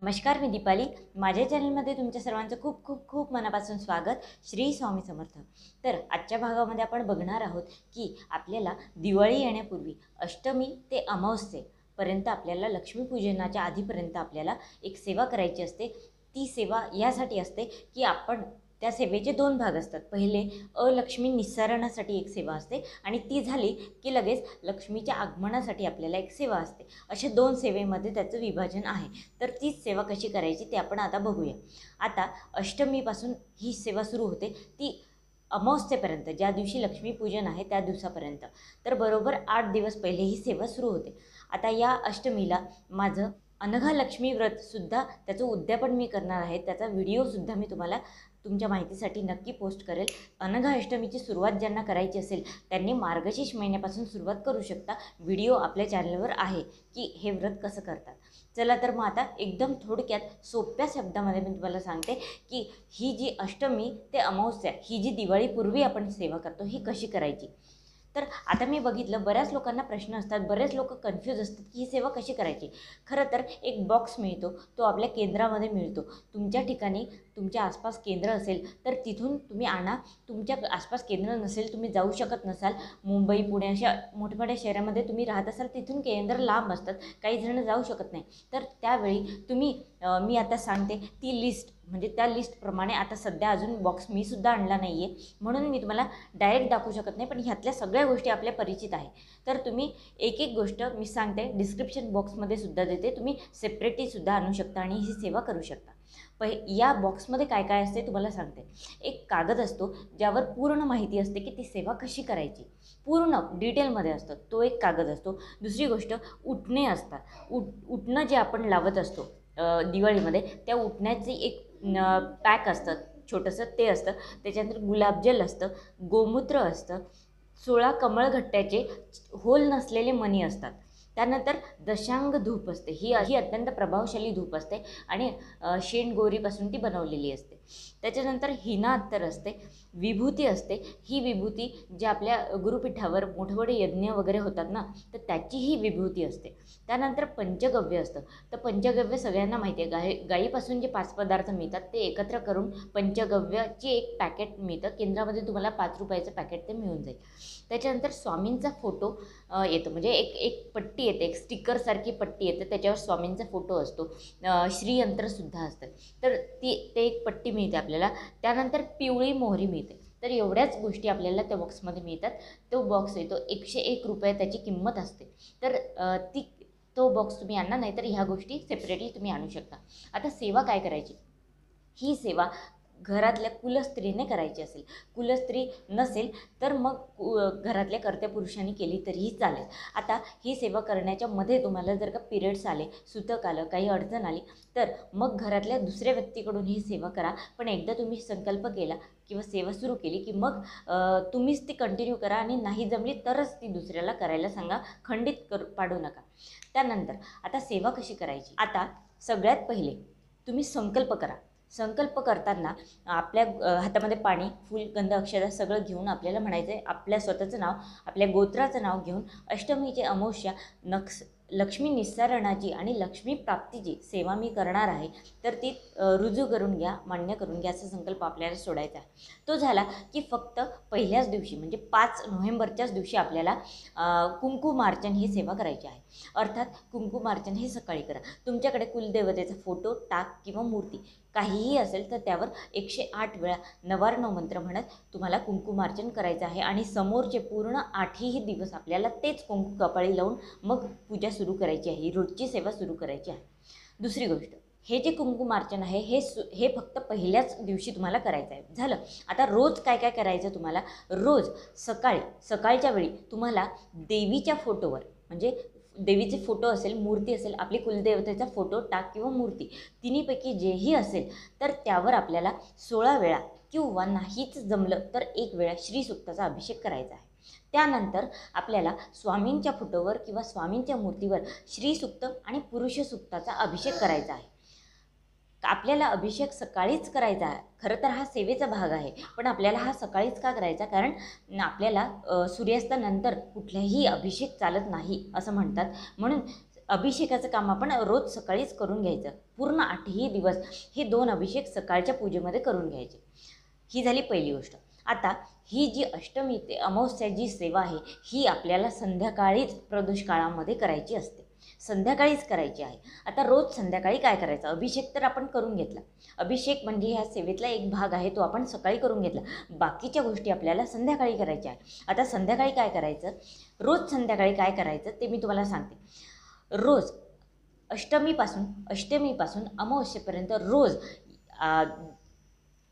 नमस्कार, मी दीपाली. माझ्या चॅनलमध्ये तुमच्या सर्वांचं खूप खूप खूप मनापासून स्वागत. श्री स्वामी समर्थ. तर आजच्या भागामध्ये आपण बघणार आहोत की आपल्याला दिवाळी येण्यापूर्वी अष्टमी ते अमावस्येपर्यंत आपल्याला लक्ष्मीपूजनाच्या आधीपर्यंत आपल्याला एक सेवा करायची असते. ती सेवा यासाठी असते की आपण त्या सेवेचे दोन भाग असतात. पहिले अलक्ष्मी निस्सारणासाठी एक सेवा असते आणि ती झाली की लगेच लक्ष्मीच्या आगमनासाठी आपल्याला एक सेवा असते. अशा दोन सेवेमध्ये त्याचं विभाजन आहे. तर तीच सेवा कशी करायची ते आपण आता बघूया. आता अष्टमीपासून ही सेवा सुरू होते, ती अमावस्येपर्यंत, ज्या दिवशी लक्ष्मीपूजन आहे त्या दिवसापर्यंत. तर बरोबर 8 दिवस पहिले ही सेवा सुरू होते. आता या अष्टमीला माझं अनघा लक्ष्मी व्रतसुद्धा त्याचं उद्यापन मी करणार आहे. त्याचा व्हिडिओसुद्धा मी तुम्हाला तुमच्या माहितीसाठी नक्की पोस्ट करेल. अनघा अष्टमीची सुरुवात ज्यांना करायची असेल त्यांनी मार्गशीर्ष महिन्यापासून सुरुवात करू शकता. व्हिडिओ आपल्या चॅनलवर आहे की हे व्रत कसं करतात. चला तर मग आता एकदम थोडक्यात सोप्या शब्दामध्ये मी तुम्हाला सांगते की ही जी अष्टमी ते अमावस्या, ही जी दिवाळीपूर्वी आपण सेवा करतो, ही कशी करायची. तर आता मी बघितलं बऱ्याच लोकांना प्रश्न असतात, बरेच लोक कन्फ्यूज असतात की ही सेवा कशी करायची. खरं तर एक बॉक्स मिळतो, तो आपल्या केंद्रामध्ये मिळतो. तुमच्या ठिकाणी तुमच्या आसपास केंद्र असेल तर तिथून तुम्ही आणा. तुमच्या आसपास केंद्र नसेल, तुम्ही जाऊ शकत नसाल, मुंबई पुणे अशा मोठमोठ्या शहरामध्ये तुम्ही राहत असाल, तिथून केंद्र लांब असतात, काही जण जाऊ शकत नाही. तर त्यावेळी तुम्ही मी आता सांगते ती लिस्ट, म्हणजे त्या लिस्टप्रमाणे आता सध्या अजून बॉक्स मी सुद्धा आणला नाही आहे म्हणून मी तुम्हाला डायरेक्ट दाखवू शकत नाही, पण ह्यातल्या सगळ्या गोष्टी आपल्या परिचित आहे. तर तुम्ही एक एक गोष्ट मी सांगते, डिस्क्रिप्शन बॉक्समध्ये सुद्धा देते, तुम्ही सेपरेटलीसुद्धा आणू शकता आणि ही सेवा करू शकता. या बॉक्समध्ये काय काय असते तुम्हाला सांगते. एक कागद असतो ज्यावर पूर्ण माहिती असते की ती सेवा कशी करायची, पूर्ण डिटेलमध्ये असतं, तो एक कागद असतो. दुसरी गोष्ट, उटणे असतात. उटणं जे आपण लावत असतो दिवाळीमध्ये, त्या उटण्याची एक पॅक असतं छोटंसं, ते असतं. त्याच्यानंतर गुलाबजल असतं, गोमूत्र असतं, 16 कमळघट्ट्याचे होल नसलेले मणी असतात. त्यानंतर दशांग धूप असते. ही अत्यंत प्रभावशाली धूप असते आणि शेणगोरीपासून ती बनवलेली असते. त्याच्यानंतर हिना अत्तर असते, विभूती असते. ही विभूती जी आपल्या गुरुपीठावर मोठमोठे यज्ञ वगैरे होतात ना, तर त्याची ही विभूती असते. त्यानंतर पंचगव्य असतं. तर पंचगव्य सगळ्यांना माहिती आहे, गाईपासून जे 5 पदार्थ मिळतात ते एकत्र करून पंचगव्याची एक पॅकेट मिळतं. केंद्रामध्ये तुम्हाला 5 रुपयाचं पॅकेट ते मिळून जाईल. त्याच्यानंतर स्वामींचा फोटो येतो, म्हणजे एक पट्टी येते, एक स्टिकरसारखी पट्टी येते, त्याच्यावर स्वामींचा फोटो असतो. श्रीयंत्रसुद्धा असतं. तर ते एक पट्टी मिळते आपल्याला. त्यानंतर पिवळी मोहरी मिळते. तर एवढ्याच गोष्टी आपल्याला त्या बॉक्समध्ये मिळतात. तो बॉक्स येतो 101 रुपये त्याची किंमत असते. तर तो बॉक्स तुम्ही आणा, नाही तर ह्या गोष्टी सेपरेटली तुम्ही आणू शकता. आता सेवा काय करायची. ही सेवा घरातल्या कुलस्त्रीने करायची असेल, कुलस्त्री नसेल तर मग घरातल्या कर्त्या पुरुषांनी केली तरीही चालेल. आता ही सेवा करण्याच्या मध्ये तुम्हाला जर का पिरियड्स आले, सुतक आलं, काही अडचण आली, तर मग घरातल्या दुसऱ्या व्यक्तीकडून ही सेवा करा. पण एकदा तुम्ही संकल्प केला किंवा सेवा सुरू केली की मग तुम्हीच ती कंटिन्यू करा आणि नाही जमली तरच ती दुसऱ्याला करायला सांगा, खंडित पाडू नका. त्यानंतर आता सेवा कशी करायची. आता सगळ्यात पहिले तुम्ही संकल्प करा. संकल्प करताना आपल्या हातामध्ये पाणी, फूल, गंध, अक्षता सगळं घेऊन आपल्याला म्हणायचं आहे, आपल्या स्वतःचं नाव, आपल्या गोत्राचं नाव घेऊन अष्टमीची अमावस्या लक्ष्मी निस्सारणाची आणि लक्ष्मी प्राप्तीची सेवा मी करणार आहे, तर ती रुजू करून घ्या, मान्य करून घ्या, असा संकल्प आपल्याला सोडायचा आहे. तो झाला की फक्त पहिल्याच दिवशी म्हणजे 5 नोव्हेंबरच्याच दिवशी आपल्याला कुंकुमार्चन ही सेवा करायची आहे. अर्थात कुंकुमार्चन हे सकाळी करा. तुमच्याकडे कुलदेवतेचा फोटो, टाक किंवा मूर्ती काहीही असेल तर त्यावर 108 वेळा नवार्णव मंत्र म्हणत तुम्हाला कुंकुमार्चन करायचं आहे आणि समोरचे पूर्ण 8ही दिवस आपल्याला तेच कुंकू कपाळी लावून मग पूजा सुरू करायची आहे, रोजची सेवा सुरू करायची आहे. दुसरी गोष्ट, हे जे कुंकुमार्चन आहे हे फक्त पहिल्याच दिवशी तुम्हाला करायचं आहे. झालं. आता रोज काय काय करायचं तुम्हाला. रोज सकाळच्या वेळी तुम्हाला देवीच्या फोटोवर, म्हणजे देवीचे फोटो असेल, मूर्ती असेल, आपली कुलदेवतेचा फोटो, टाक किंवा मूर्ती, तिन्हीपैकी जेही असेल तर त्यावर आपल्याला 16 वेळा किंवा नाहीच जमलं तर 1 वेळा श्रीसूक्ताचा अभिषेक करायचा आहे. त्यानंतर आपल्याला स्वामींच्या फोटोवर किंवा स्वामींच्या मूर्तीवर श्रीसूक्त आणि पुरुषसूक्ताचा अभिषेक करायचा आहे. आपल्याला अभिषेक सकाळीच करायचा आहे. खरं तर हा सेवेचा भाग आहे, पण आपल्याला हा सकाळीच का करायचा, कारण आपल्याला सूर्यास्तानंतर कुठलाही अभिषेक चालत नाही असं म्हणतात. म्हणून अभिषेकाचं काम आपण रोज सकाळीच करून घ्यायचं. पूर्ण 8ही दिवस हे 2 अभिषेक सकाळच्या पूजेमध्ये करून घ्यायचे. ही झाली पहिली गोष्ट. आता ही जी अष्टमी ते अमावस्या जी सेवा आहे ही आपल्याला संध्याकाळीच प्रदोष काळामध्ये करायची असते, संध्याकाळीच करायची आहे. आता रोज संध्याकाळी काय करायचं? अभिषेक तर आपण करून घेतला. अभिषेक म्हणजे ह्या सेवेतला एक भाग आहे, तो आपण सकाळी करून घेतला. बाकीच्या गोष्टी आपल्याला संध्याकाळी करायच्या आहे. आता संध्याकाळी काय करायचं? रोज संध्याकाळी काय करायचं ते मी तुम्हाला सांगते. रोज अष्टमीपासून अमावस्येपर्यंत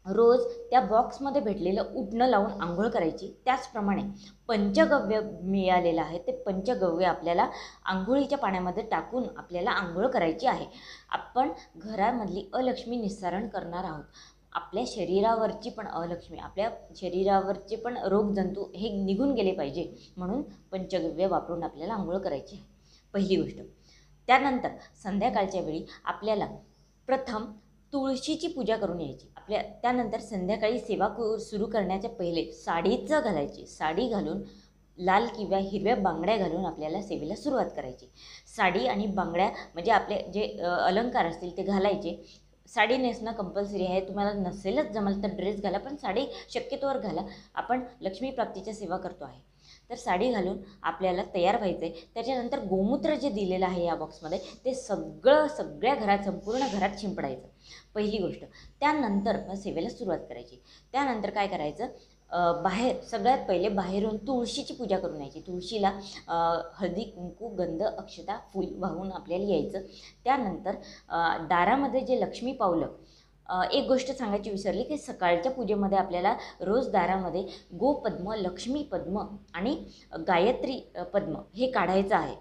रोज त्या बॉक्समध्ये भेटलेलं उटणं लावून आंघोळ करायची. त्याचप्रमाणे पंचगव्य मिळालेलं आहे, ते पंचगव्य आपल्याला आंघोळीच्या पाण्यामध्ये टाकून आपल्याला आंघोळ करायची आहे. आपण घरामधली अलक्ष्मी निस्सारण करणार आहोत. आपल्या शरीरावरची पण अलक्ष्मी, आपल्या शरीरावरचे पण रोगजंतू हे निघून गेले पाहिजे, म्हणून पंचगव्य वापरून आपल्याला आंघोळ करायची आहे, पहिली गोष्ट. त्यानंतर संध्याकाळच्या वेळी आपल्याला प्रथम तुळशीची पूजा करून यायची. त्यानंतर संध्याकाळी सेवा सुरू करण्याच्या पहिले साडीचं घालायची. साडी घालून लाल किंवा हिरव्या बांगड्या घालून आपल्याला सेवेला सुरुवात करायची. साडी आणि बांगड्या म्हणजे आपले जे अलंकार असतील ते घालायचे. साडी नेसणं कंपल्सरी आहे. तुम्हाला नसेलच जमलं तर ड्रेस घाला, पण साडी शक्यतोवर घाला. आपण लक्ष्मी प्राप्तीच्या सेवा करतो आहे, तर साडी घालून आपल्याला तयार व्हायचं आहे. त्याच्यानंतर गोमूत्र जे दिलेलं आहे या बॉक्समध्ये ते सगळ्या घरात, संपूर्ण घरात शिंपडायचं, पहिली गोष्ट. त्यानंतर मग सेवेला सुरुवात करायची. त्यानंतर काय करायचं? सगळ्यात पहिले बाहेरून तुळशीची पूजा करून यायची. तुळशीला हळदी, कुंकू, गंध, अक्षता, फूल वाहून आपल्याला यायचं. त्यानंतर दारामध्ये जे लक्ष्मी पावलं, एक गोष्ट सांगायची विसरली की सकाळच्या पूजेमध्ये आपल्याला रोज दारामध्ये गोपद्म, लक्ष्मी पद्म आणि गायत्री पद्म हे काढायचं आहे.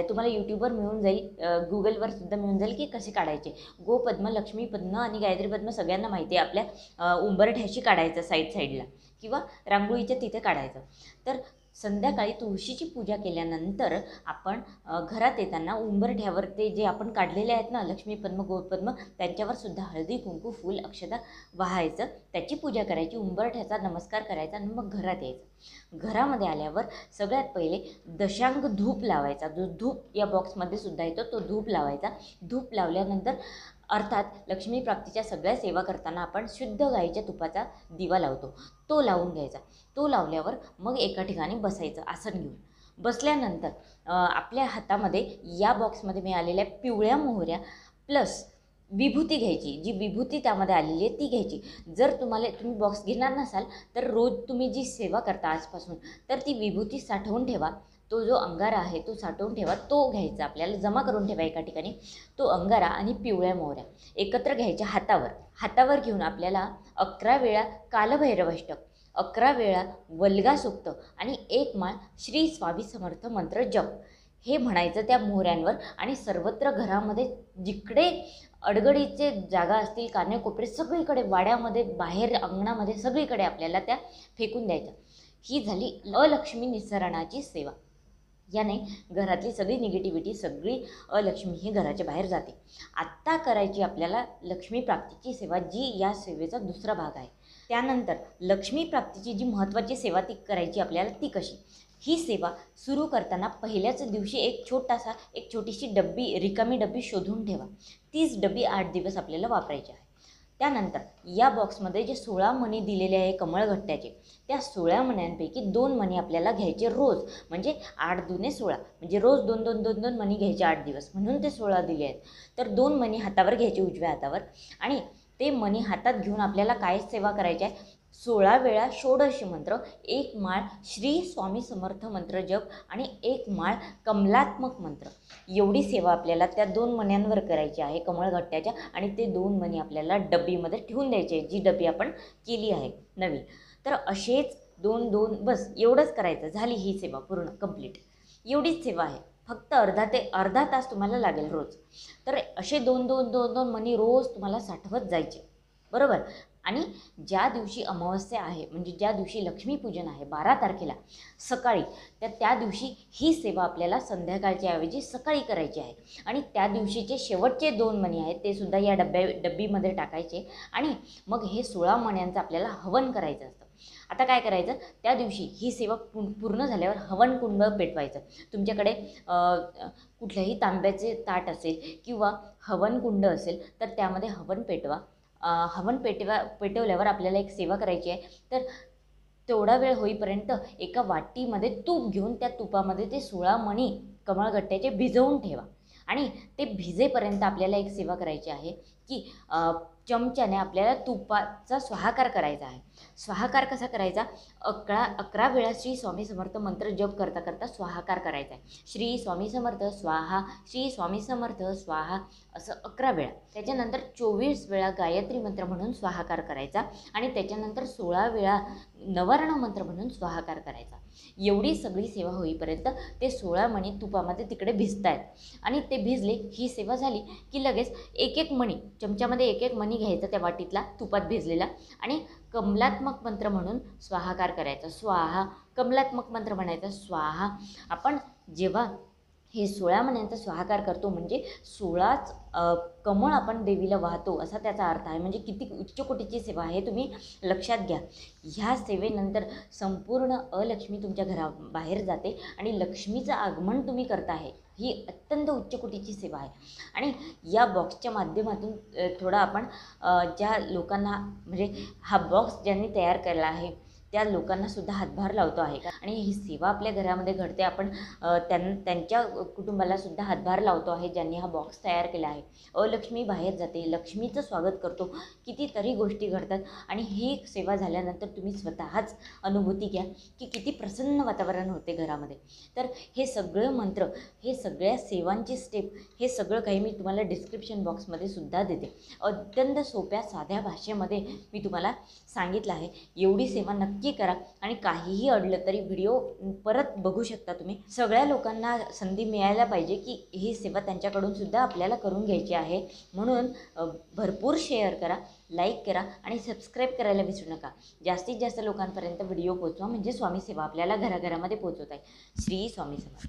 तुम्हाला यूट्यूबवर मिळून जाईल, गुगलवर सुद्धा मिळून जाईल की कसे काढायचे. गोपद्म, लक्ष्मी पद्म आणि गायत्री पद्म सगळ्यांना माहिती आहे. आपल्या उंबरठ्याशी काढायचं, साईडला किंवा रांगोळीच्या तिथे काढायचं. तर संध्याकाळी तुळशीची पूजा केल्यानंतर आपण घरात येताना उंबरठ्यावर ते जे आपण काढलेले आहेत ना लक्ष्मी पद्म, गोपद्म, त्यांच्यावर सुद्धा हळदी, कुंकू, फूल, अक्षता वाहायचं, त्याची पूजा करायची, उंबरठ्याचा नमस्कार करायचा आणि मग घरात यायचं. घरामध्ये आल्यावर सगळ्यात पहिले दशांग धूप लावायचा. जो धूप या बॉक्समध्ये सुद्धा येतो तो धूप लावायचा. धूप लावल्यानंतर अर्थात लक्ष्मी प्राप्तीच्या सगळ्या सेवा करताना आपण शुद्ध गाईच्या तुपाचा दिवा लावतो, तो लावून घ्यायचा. तो लावल्यावर मग एका ठिकाणी बसायचं आसन घेऊन. बसल्यानंतर आपल्या हातामध्ये या बॉक्समध्ये मिळालेल्या पिवळ्या मोहऱ्या प्लस विभूती घ्यायची. जी विभूती त्यामध्ये आलेली आहे ती घ्यायची. जर तुम्ही बॉक्स घेणार नसाल तर रोज तुम्ही जी सेवा करता आजपासून, तर ती विभूती साठवून ठेवा. तो जो अंगारा आहे तो साठवून ठेवा, तो घ्यायचा, आपल्याला जमा करून ठेवा एका ठिकाणी. तो अंगारा आणि पिवळ्या मोहऱ्या एकत्र घ्यायच्या हातावर घेऊन आपल्याला 11 वेळा कालभैरवाष्टक, 11 वेळा वल्गा सूक्त आणि 1 माळ श्री स्वामी समर्थ मंत्र जप हे म्हणायचं त्या मोहऱ्यांवर. आणि सर्वत्र घरामध्ये जिकडे अडगडीचे जागा असतील, कानेकोपरे सगळीकडे, वाड्यामध्ये, बाहेर, अंगणामध्ये सगळीकडे आपल्याला त्या फेकून द्यायच्या. ही झाली अलक्ष्मी निस्सरणाची सेवा. याने घरातली सगळी निगेटिव्हिटी, सगळी अलक्ष्मी ही घराच्या बाहेर जाते. आत्ता करायची आपल्याला लक्ष्मी प्राप्तीची सेवा, जी या सेवेचा दुसरा भाग आहे. त्यानंतर लक्ष्मी प्राप्तीची जी महत्त्वाची सेवा ती करायची आपल्याला, ती कशी? ही सेवा सुरू करताना पहिल्याच दिवशी एक छोटीशी डब्बी, रिकामी डब्बी शोधून ठेवा. तीच डब्बी 8 दिवस आपल्याला वापरायची आहे. त्यानंतर या बॉक्समध्ये जे 16 मणी दिलेले आहे कमळगट्ट्याचे, त्या 16 मण्यांपैकी 2 मणी आपल्याला घ्यायचे रोज. म्हणजे 8 दुने 16, म्हणजे रोज 2 मणी घ्यायचे 8 दिवस, म्हणून ते 16 दिले आहेत. तर 2 मणी हातावर घ्यायचे, उजव्या हातावर, आणि ते मणी हातात घेऊन आपल्याला काय सेवा करायची आहे? 16 वेळा षोडशी मंत्र, 1 माळ श्री स्वामी समर्थ मंत्र जप आणि 1 माळ कमलात्मक मंत्र, एवढी सेवा आपल्याला त्या 2 मण्यांवर करायची आहे कमळगट्ट्याच्या. आणि ते 2 मणी आपल्याला डब्बीमध्ये ठेवून द्यायचे, जी डब्बी आपण केली आहे नवीन. तर असेच 2 बस एवढंच करायचं. झाली ही सेवा पूर्ण कंप्लीट. एवढीच सेवा आहे. फक्त अर्धा तास तुम्हाला लागेल रोज. तर असे 2 मणी रोज तुम्हाला साठवत जायचे, बरोबर. आणि ज्या दिवशी अमावस्या आहे, म्हणजे ज्या दिवशी लक्ष्मीपूजन आहे 12 तारखेला सकाळी, त्या दिवशी ही सेवा आपल्याला संध्याकाळच्या ऐवजी सकाळी करायची आहे. आणि त्या दिवशीचे शेवटचे 2 मणी आहेत ते सुद्धा या डब्बीमध्ये टाकायचे. आणि मग हे 16 मण्यांचं आपल्याला हवन करायचं असतं. आता काय करायचं, त्या दिवशी ही सेवा पूर्ण झाल्यावर हवनकुंड पेटवायचं. तुमच्याकडे कुठल्याही तांब्याचे ताट असेल किंवा हवनकुंड असेल तर त्यामध्ये हवन पेटवा. हवन पेटवल्यावर आपल्याला एक सेवा करायची आहे. तर तेवढा वेळ होईपर्यंत एका वाटीमध्ये तूप घेऊन त्या तुपामध्ये ते 16 मणी कमळगट्ट्याचे भिजवून ठेवा आणि ते भिजेपर्यंत आपल्याला एक सेवा करायची आहे की चमच्याने आपल्याला तुपाचा स्वाहाकार करायचा आहे. स्वाहाकार कसा करायचा, 11 वेळा श्री स्वामी समर्थ मंत्र जप करता करता स्वाहाकार करायचा आहे. श्री स्वामी समर्थ स्वाहा, श्री स्वामी समर्थ स्वाहा असं 11 वेळा. त्याच्यानंतर 24 वेळा गायत्री मंत्र म्हणून स्वाहाकार करायचा आणि त्याच्यानंतर 16 वेळा नवर्ण मंत्र म्हणून स्वाहाकार करायचा. एवढी सगळी सेवा होईपर्यंत ते 16 मणी तुपामध्ये तिकडे भिजत आहेत आणि ते भिजले, ही सेवा झाली की लगेच एक एक मणी चमच्यामध्ये एक एक मणी घ्यायचा त्या वाटीतला तुपात भिजलेला आणि कमलात्मक मंत्र म्हणून स्वाहाकार करायचा. स्वाहा, कमलात्मक मंत्र म्हणायचा स्वाहा. आपण जेव्हा हे 16 मण्यांचा स्वाहाकार करतो म्हणजे 16च कमळ आपण देवीला वाहतो असा त्याचा अर्थ आहे. म्हणजे किती उच्च कोटीची सेवा आहे तुम्ही लक्षात घ्या. ह्या सेवेनंतर संपूर्ण अलक्ष्मी तुमच्या घराबाहेर जाते आणि लक्ष्मीचं आगमन तुम्ही करता आहे. ही अत्यंत उच्च कोटीची सेवा आहे. आणि या बॉक्सच्या माध्यमातून थोडं आपण ज्या लोकांना म्हणजे हा बॉक्स ज्यांनी तयार केला आहे त्या लोकांनासुद्धा हातभार लावतो आहे आणि ही सेवा आपल्या घरामध्ये घडते. आपण त्यांच्या कुटुंबालासुद्धा हातभार लावतो आहे ज्यांनी हा बॉक्स तयार केला आहे. अलक्ष्मी बाहेर जाते, लक्ष्मीचं स्वागत करतो, कितीतरी गोष्टी घडतात आणि ही सेवा झाल्यानंतर तुम्ही स्वतःच अनुभूती घ्या की किती प्रसन्न वातावरण होते घरामध्ये. तर हे सगळं मंत्र, हे सगळ्या सेवांची स्टेप, हे सगळं काही मी तुम्हाला डिस्क्रिप्शन बॉक्समध्ये सुद्धा देते. अत्यंत सोप्या साध्या भाषेमध्ये मी तुम्हाला सांगितलं आहे. एवढी सेवा नक्की करा आणि काहीही अडलं तरी व्हिडिओ परत बघू शकता तुम्ही. सगळ्या लोकांना संधी मिळायला पाहिजे की ही सेवा त्यांच्याकडून सुद्धा आपल्याला करून घ्यायची आहे. म्हणून भरपूर शेअर करा, लाईक करा आणि सबस्क्राईब करायला विसरू नका. जास्तीत जास्त लोकांपर्यंत व्हिडिओ पोचवा म्हणजे स्वामी सेवा आपल्याला घराघरामध्ये पोचवत आहे. श्री स्वामी समर्थ.